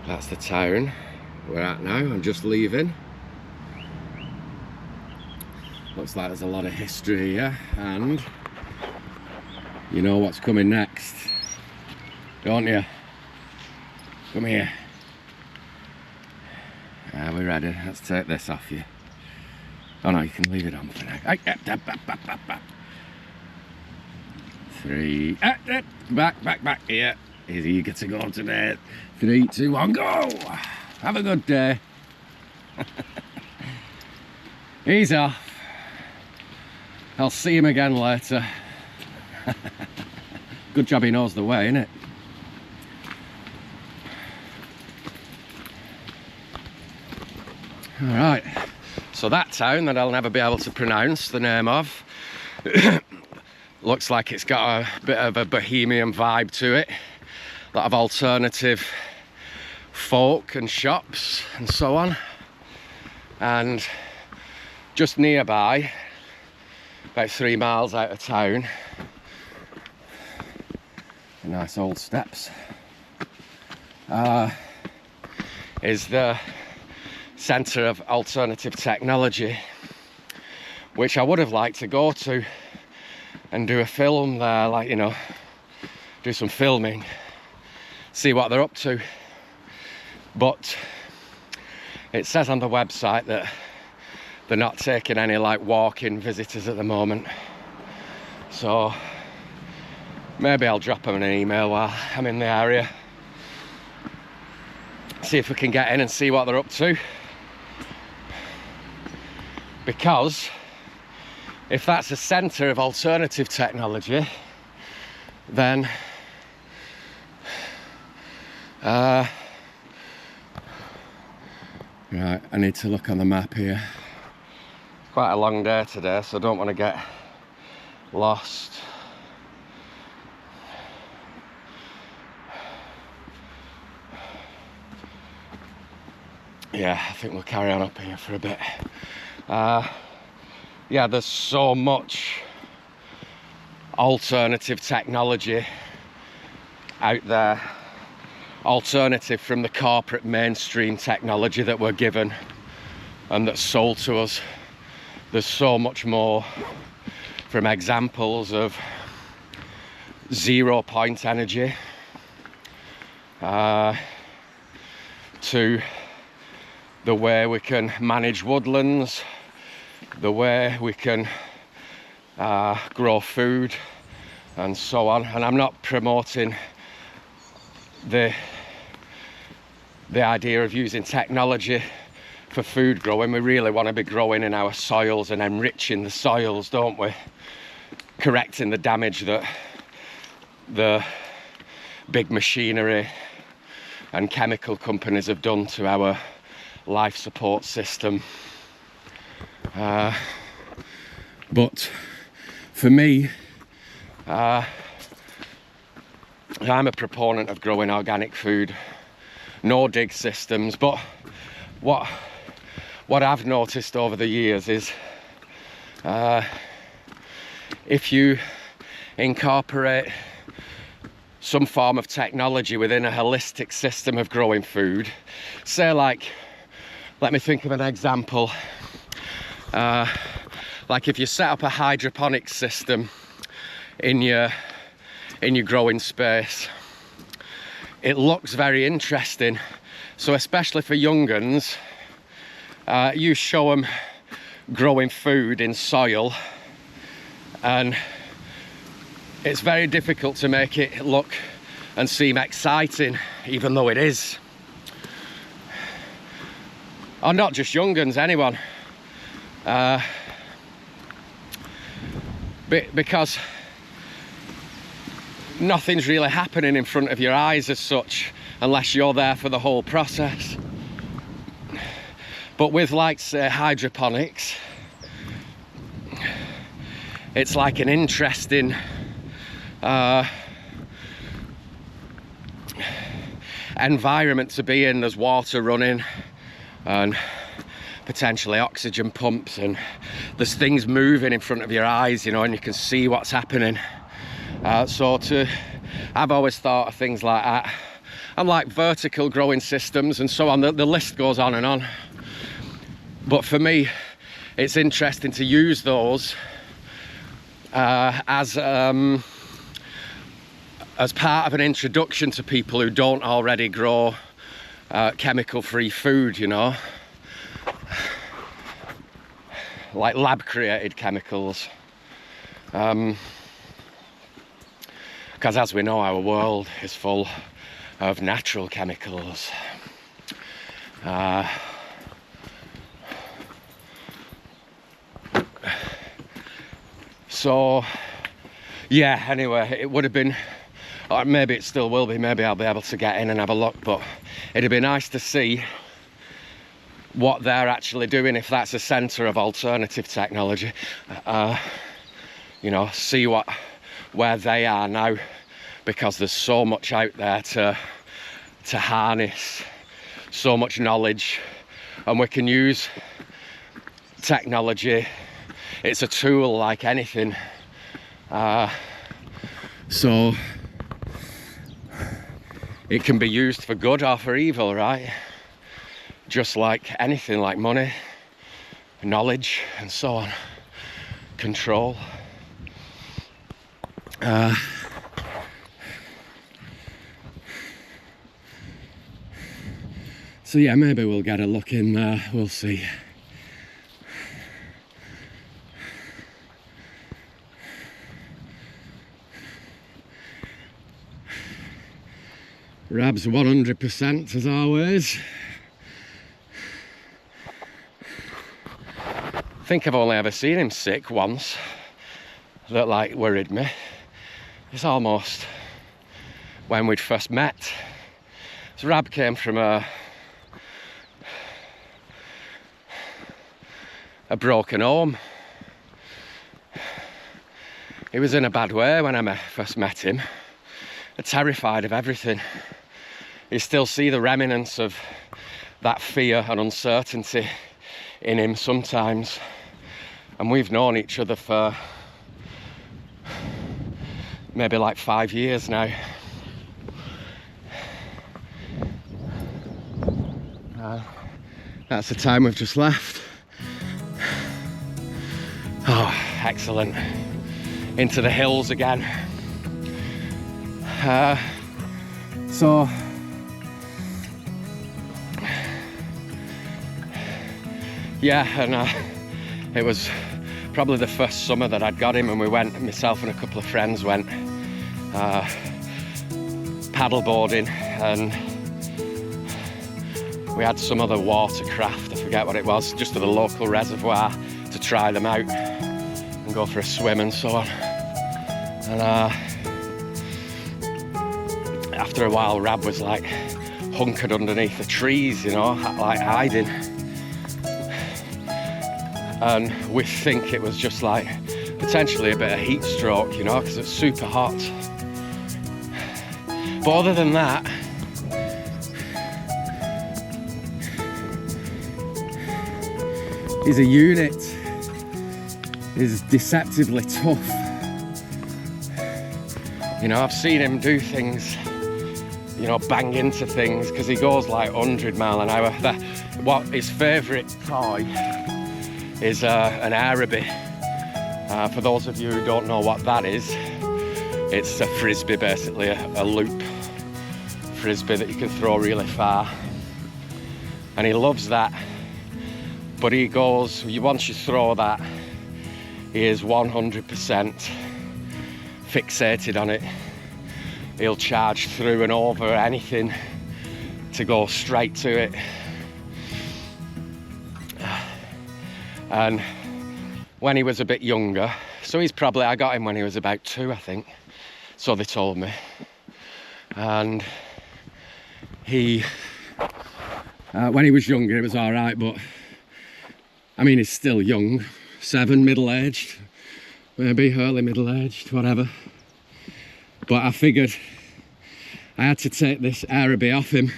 That's the town we're at now. I'm just leaving. Looks like there's a lot of history here, and you know what's coming next, don't you? Come here. Are we ready? Let's take this off you. Oh no, you can leave it on for now. 3, back here. He's eager to go today. 3, 2, 1, go! Have a good day. He's off. I'll see him again later. Good job he knows the way, innit? Alright, so that town that I'll never be able to pronounce the name of looks like it's got a bit of a bohemian vibe to it. A lot of alternative folk and shops and so on. And just nearby, about 3 miles out of town, nice old steps, is the Centre of Alternative Technology, which I would have liked to go to and do a film there, like, you know, do some filming, see what they're up to. But it says on the website that they're not taking any like walk-in visitors at the moment, so maybe I'll drop them an email while I'm in the area, see if we can get in and see what they're up to. Because if that's a centre of alternative technology, then right, I need to look on the map here. It's quite a long day today, so I don't want to get lost. Yeah, I think we'll carry on up here for a bit. Yeah, there's so much alternative technology out there, alternative from the corporate mainstream technology that we're given and that's sold to us. There's so much more, from examples of 0-point energy to the way we can manage woodlands, the way we can grow food and so on. And I'm not promoting the idea of using technology for food growing. We really want to be growing in our soils and enriching the soils, don't we? Correcting the damage that the big machinery and chemical companies have done to our life support system. But for me, I'm a proponent of growing organic food, no dig systems. But what I've noticed over the years is if you incorporate some form of technology within a holistic system of growing food, say, like, let me think of an example. Like if you set up a hydroponic system in your growing space, it looks very interesting. So especially for young uns, you show them growing food in soil, and it's very difficult to make it look and seem exciting, even though it is. Or not just young uns, anyone. Because nothing's really happening in front of your eyes as such, unless you're there for the whole process. But with, like, say, hydroponics, it's like an interesting environment to be in. There's water running and potentially oxygen pumps, and there's things moving in front of your eyes, you know, and you can see what's happening. I've always thought of things like that and like vertical growing systems and so on. The list goes on and on. But for me, it's interesting to use those as part of an introduction to people who don't already grow chemical-free food, you know, like lab-created chemicals. Because as we know, our world is full of natural chemicals. So yeah, anyway, it would have been, or maybe it still will be, maybe I'll be able to get in and have a look, but it'd be nice to see what they're actually doing, if that's a centre of alternative technology. You know, see where they are now, because there's so much out there to harness, so much knowledge, and we can use technology. It's a tool like anything. So it can be used for good or for evil, right? Just like anything, like money, knowledge, and so on. Control. So yeah, maybe we'll get a look in there, we'll see. Rab's 100% as always. I think I've only ever seen him sick once. That like worried me. It's almost when we'd first met. So Rab came from a broken home. He was in a bad way when I first met him. Terrified of everything. You still see the remnants of that fear and uncertainty in him sometimes. And we've known each other for maybe like 5 years now. That's the time we've just left. Oh, excellent. Into the hills again. So yeah, and it was probably the first summer that I'd got him, and we went, myself and a couple of friends went paddleboarding, and we had some other watercraft, I forget what it was, just to the local reservoir to try them out and go for a swim and so on. And after a while, Rab was like hunkered underneath the trees, you know, like hiding. And we think it was just like potentially a bit of heat stroke, you know, because it's super hot. But other than that, he's a unit. He's deceptively tough. You know, I've seen him do things, you know, bang into things, because he goes like 100 miles an hour. What his favourite toy is an Araby. For those of you who don't know what that is, it's a frisbee, basically a loop frisbee that you can throw really far. And he loves that. But he goes, once you throw that, he is 100% fixated on it. He'll charge through and over anything to go straight to it. And when he was a bit younger, so I got him when he was about 2, I think, so they told me. And when he was younger, it was all right, but I mean, he's still young, 7, middle-aged, maybe early middle-aged, whatever. But I figured I had to take this Araby off him.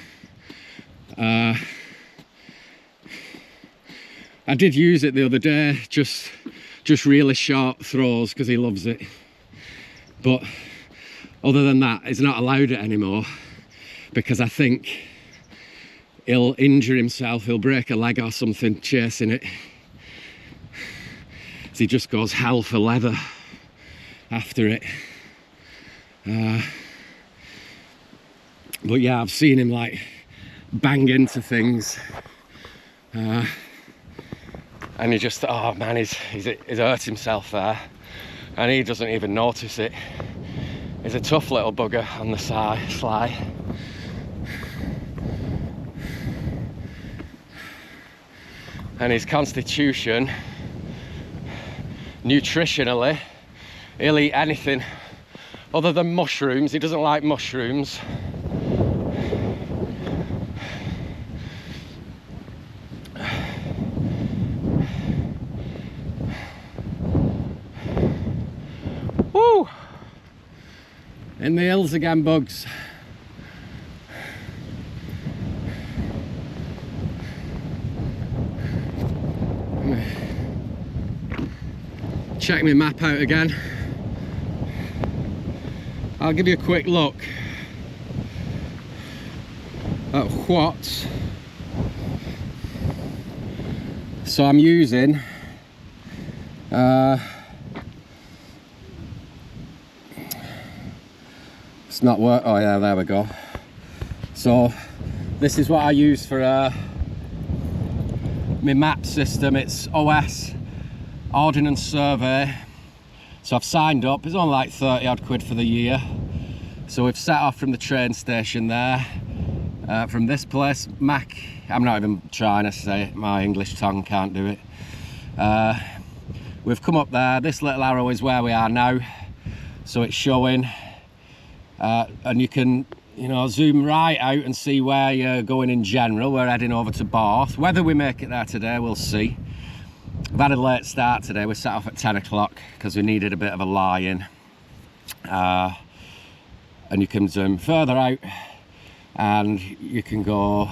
I did use it the other day, just really short throws, because he loves it. But other than that, he's not allowed it anymore. because I think he'll injure himself, he'll break a leg or something chasing it. So he just goes hell for leather after it. But yeah, I've seen him like bang into things, and he just, oh man, he's hurt himself there, and he doesn't even notice it. He's a tough little bugger on the sly. And his constitution, nutritionally, he'll eat anything other than mushrooms. He doesn't like mushrooms. Woo! In the hills again, bugs. Check my map out again. I'll give you a quick look at what. So I'm using it's not work. Oh yeah, there we go. So this is what I use for my map system. It's OS Ordnance Survey. So I've signed up. It's only like 30 odd quid for the year. So we've set off from the train station there, from this place, I'm not even trying to say it, my English tongue can't do it. We've come up there. This little arrow is where we are now, so it's showing, and you can, you know, zoom right out and see where you're going in general. We're heading over to Borth. Whether we make it there today, we'll see. We've had a late start today. We set off at 10 o'clock because we needed a bit of a lie-in. And you can zoom further out and you can go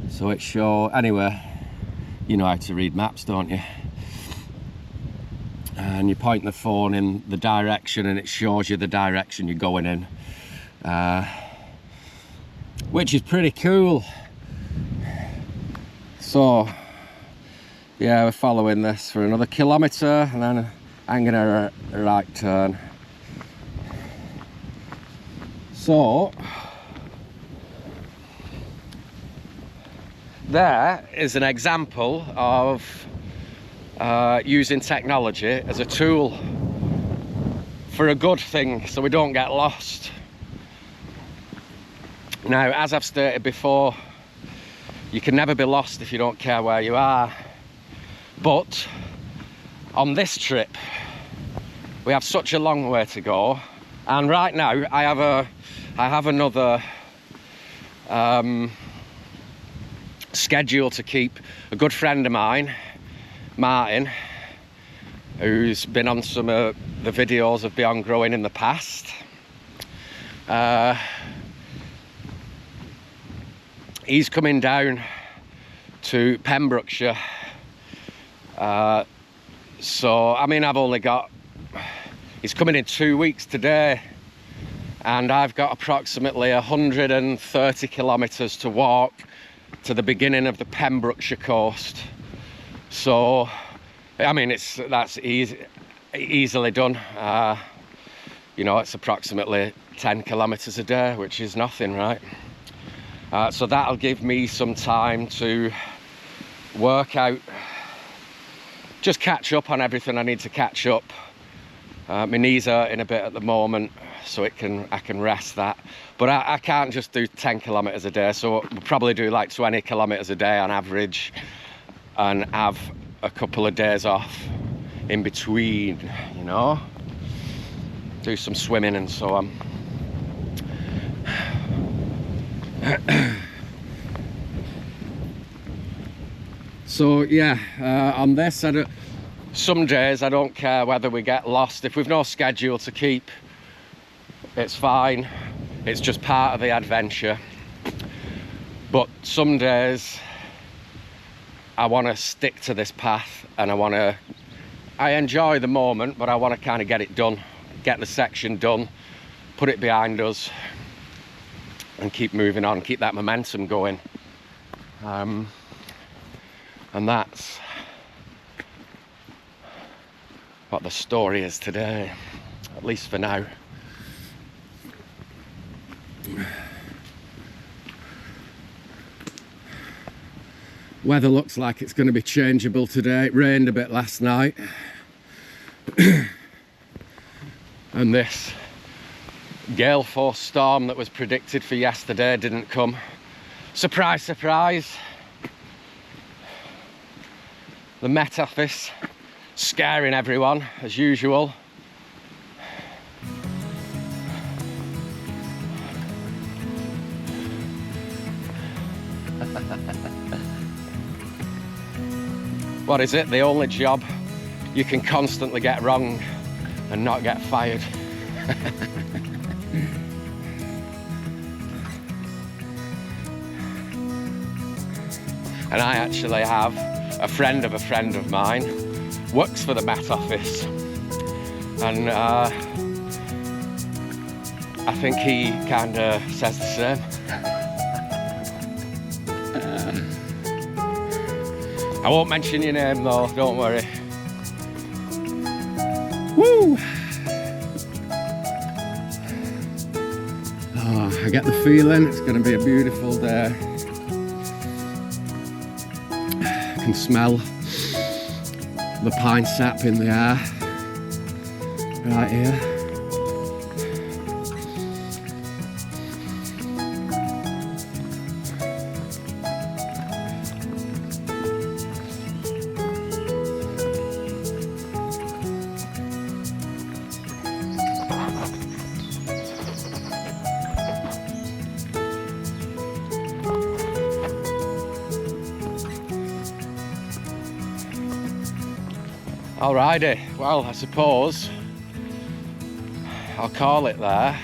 so it shows, anyway, you know how to read maps, don't you? And you point the phone in the direction and it shows you the direction you're going in, which is pretty cool. So yeah, we're following this for another kilometre and then I'm gonna a right turn. So there is an example of using technology as a tool for a good thing, so we don't get lost. Now, as I've stated before, you can never be lost if you don't care where you are. But on this trip, we have such a long way to go, and right now I have another schedule to keep. A good friend of mine, Martin, who's been on some of the videos of Beyond Growing in the past, he's coming down to Pembrokeshire. So I mean, he's coming in 2 weeks today, and I've got approximately 130 kilometres to walk to the beginning of the Pembrokeshire coast. So I mean, that's easily done. You know, it's approximately 10 kilometres a day, which is nothing, right? So that'll give me some time to work out, just catch up on everything I need to catch up. My knees are in a bit at the moment, so I can rest that. But I can't just do 10 kilometres a day, so we'll probably do like 20 kilometres a day on average, and have a couple of days off in between, you know, do some swimming and so on. So yeah, on this, some days I don't care whether we get lost. If we've no schedule to keep, it's fine. It's just part of the adventure. But some days I want to stick to this path, and I want I enjoy the moment, but I want to kind of get it done, get the section done, put it behind us, and keep moving on, keep that momentum going. And that's what the story is today, at least for now. Weather looks like it's going to be changeable today. It rained a bit last night. And this gale force storm that was predicted for yesterday didn't come. Surprise, surprise. The Met Office scaring everyone as usual. What is it? The only job you can constantly get wrong and not get fired. And I actually have a friend of mine, works for the Met Office, and I think he kind of says the same. I won't mention your name though, don't worry. Woo! Oh, I get the feeling it's going to be a beautiful day. I can smell the pine sap in the air right here. Alrighty, well, I suppose I'll call it there,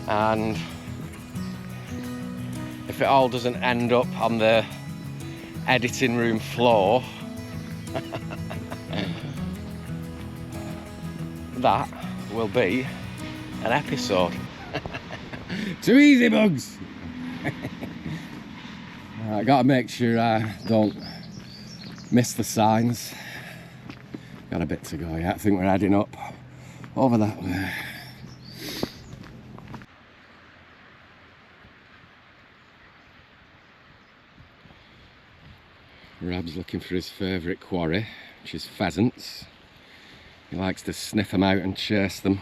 and if it all doesn't end up on the editing room floor, that will be an episode. Too easy, bugs. I gotta make sure I don't miss the signs. Got a bit to go yet. I think we're heading up over that way. Rab's looking for his favourite quarry, which is pheasants. He likes to sniff them out and chase them.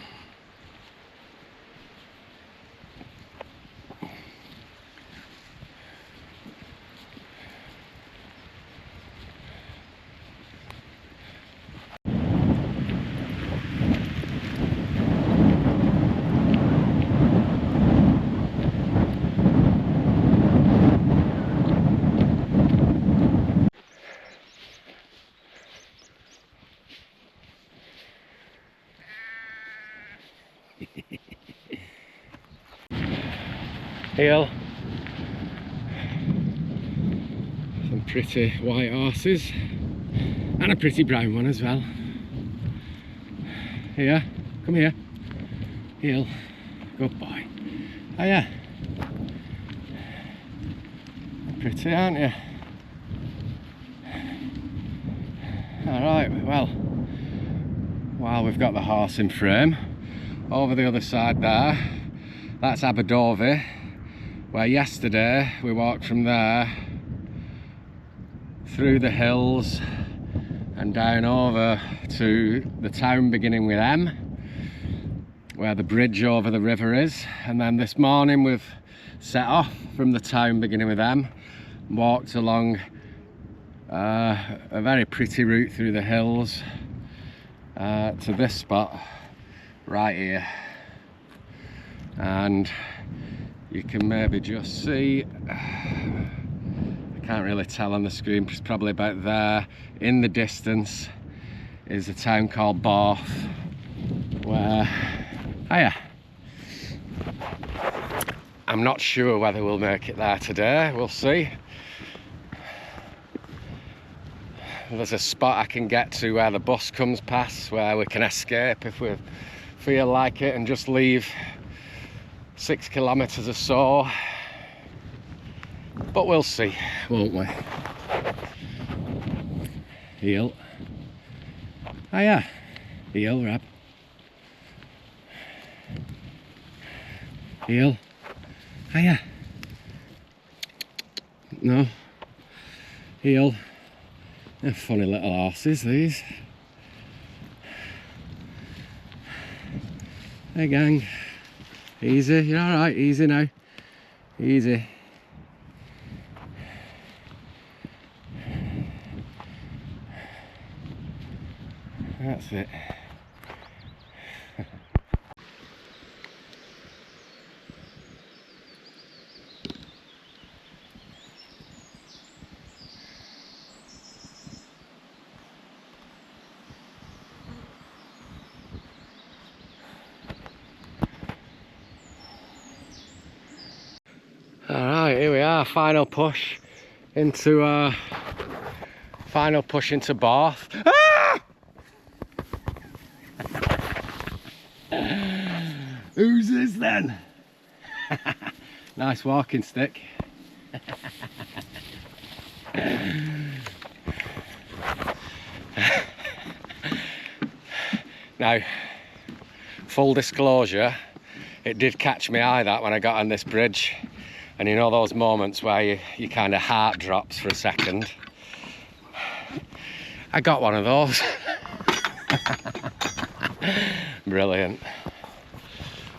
Here, some pretty white horses and a pretty brown one as well. Here, come here. Heel, good boy. Oh yeah, pretty, aren't you? Alright, well, while we've got the horse in frame, over the other side there, that's Aberdover, where yesterday we walked from there through the hills and down over to the town beginning with M, where the bridge over the river is. And then this morning we've set off from the town beginning with M, walked along a very pretty route through the hills to this spot right here. And you can maybe just see, I can't really tell on the screen, but it's probably about there in the distance is a town called Borth, where, oh yeah, I'm not sure whether we'll make it there today, we'll see. there's a spot I can get to where the bus comes past, where we can escape if we feel like it, and just leave 6 kilometres or so. But we'll see, won't we? Heel. Hiya. Heel, Rab. Heel. Hiya. No. Heel. They're funny little horses, these. Hey gang. Easy, you're alright, easy now. Easy. That's it. Alright, here we are, final push into Borth. Ah! Who's this then? Nice walking stick. Now, full disclosure, it did catch my eye that when I got on this bridge. And you know those moments where you kind of heart drops for a second? I got one of those. Brilliant.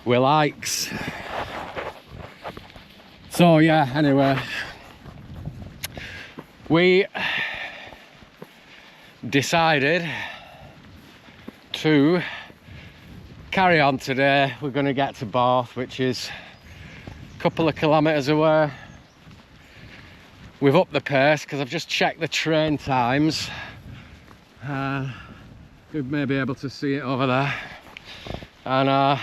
We likes. So yeah, anyway, we decided to carry on today. We're going to get to Borth, which is couple of kilometres away. We've upped the pace because I've just checked the train times. You may be able to see it over there, and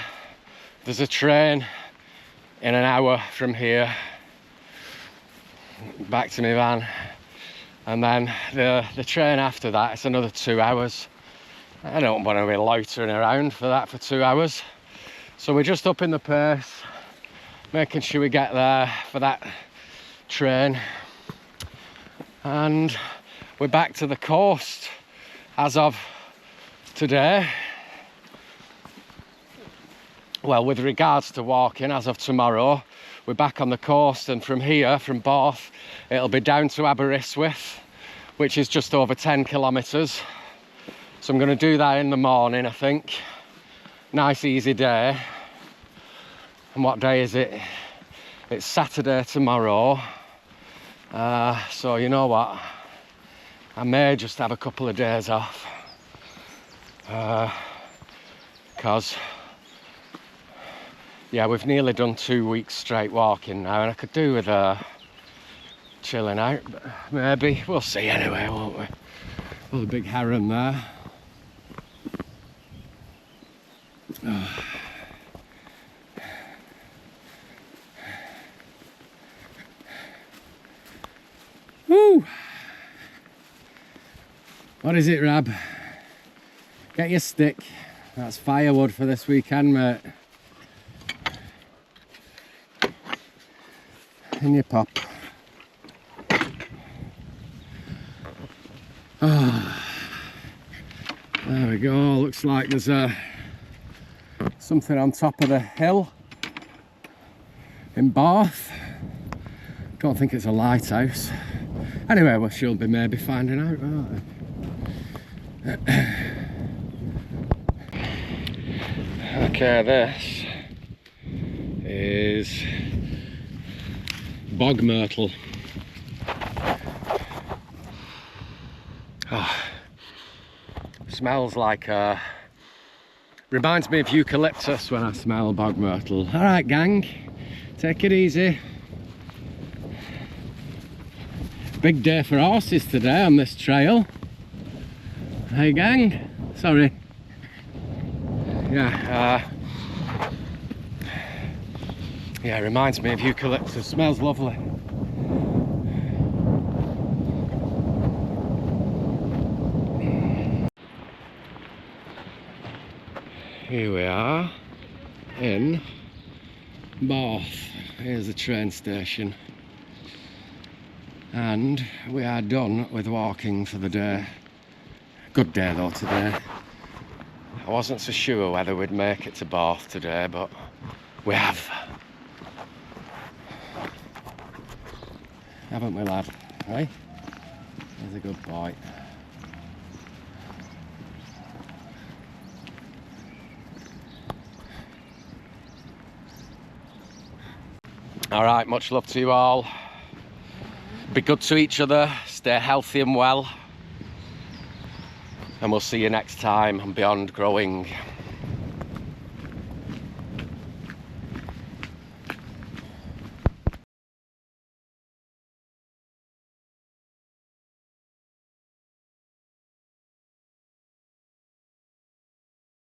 there's a train in an hour from here back to my van, and then the train after that, it's another 2 hours. I don't want to be loitering around for that for 2 hours, so we're just upping the pace, making sure we get there for that train, and we're back to the coast as of today. Well, with regards to walking, as of tomorrow, we're back on the coast, and from here, from Borth, it'll be down to Aberystwyth, which is just over 10 kilometres. So I'm going to do that in the morning, I think. Nice easy day. And what day is it? It's Saturday tomorrow. So you know what? I may just have a couple of days off. Because yeah, we've nearly done 2 weeks straight walking now, and I could do with chilling out, but maybe we'll see anyway, won't we? Oh, the big heron there. Oh. Woo! What is it, Rab? Get your stick. That's firewood for this weekend, mate. In your pop. Oh, there we go. Looks like there's something on top of the hill in Borth. Don't think it's a lighthouse. Anyway, we shall be maybe finding out, won't we? Okay, this is bog myrtle. Oh, smells like reminds me of eucalyptus when I smell bog myrtle. All right, gang, take it easy. Big day for horses today on this trail. Hey, gang. Sorry. Yeah. Yeah, reminds me of eucalyptus. Smells lovely. Here we are in Borth. Here's the train station. And we are done with walking for the day. Good day though today. I wasn't so sure whether we'd make it to Borth today, but we have. Haven't we, lad? Right? He's a good boy. Alright, much love to you all. Be good to each other, stay healthy and well. And we'll see you next time on Beyond Growing.